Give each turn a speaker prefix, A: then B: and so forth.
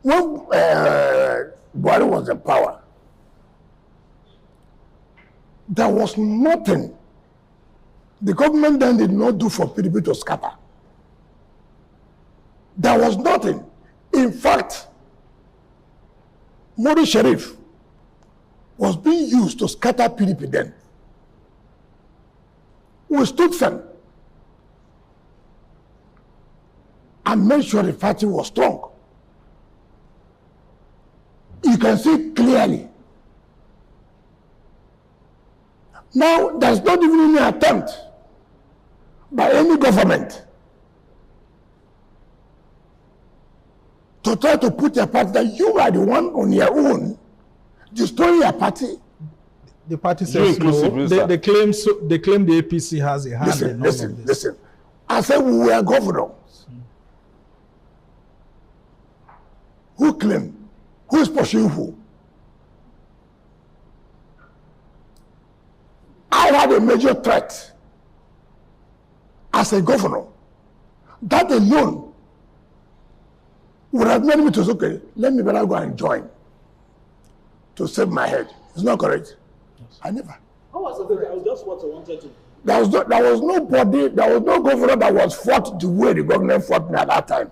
A: when Buhari was in power, there was nothing the government then did not do for PDP to scatter. There was nothing. In fact, Modi Sharif was being used to scatter PDP then. We stood firm and made sure the party was strong. You can see clearly. Now, there's not even any attempt by any government to try to put a party that you are the one on your own destroying your party.
B: The party says no. They claim the APC has a hand in all of this.
A: Listen. I said we were governors. Who claim? Who is pursuing who? I had a major threat as a governor. That alone would have made me to say, okay, let me better go and join to save my head. It's not correct. Yes. I never.
C: How was it? That was just what I wanted to.
A: There was no governor that was fought the way the government fought me at that time.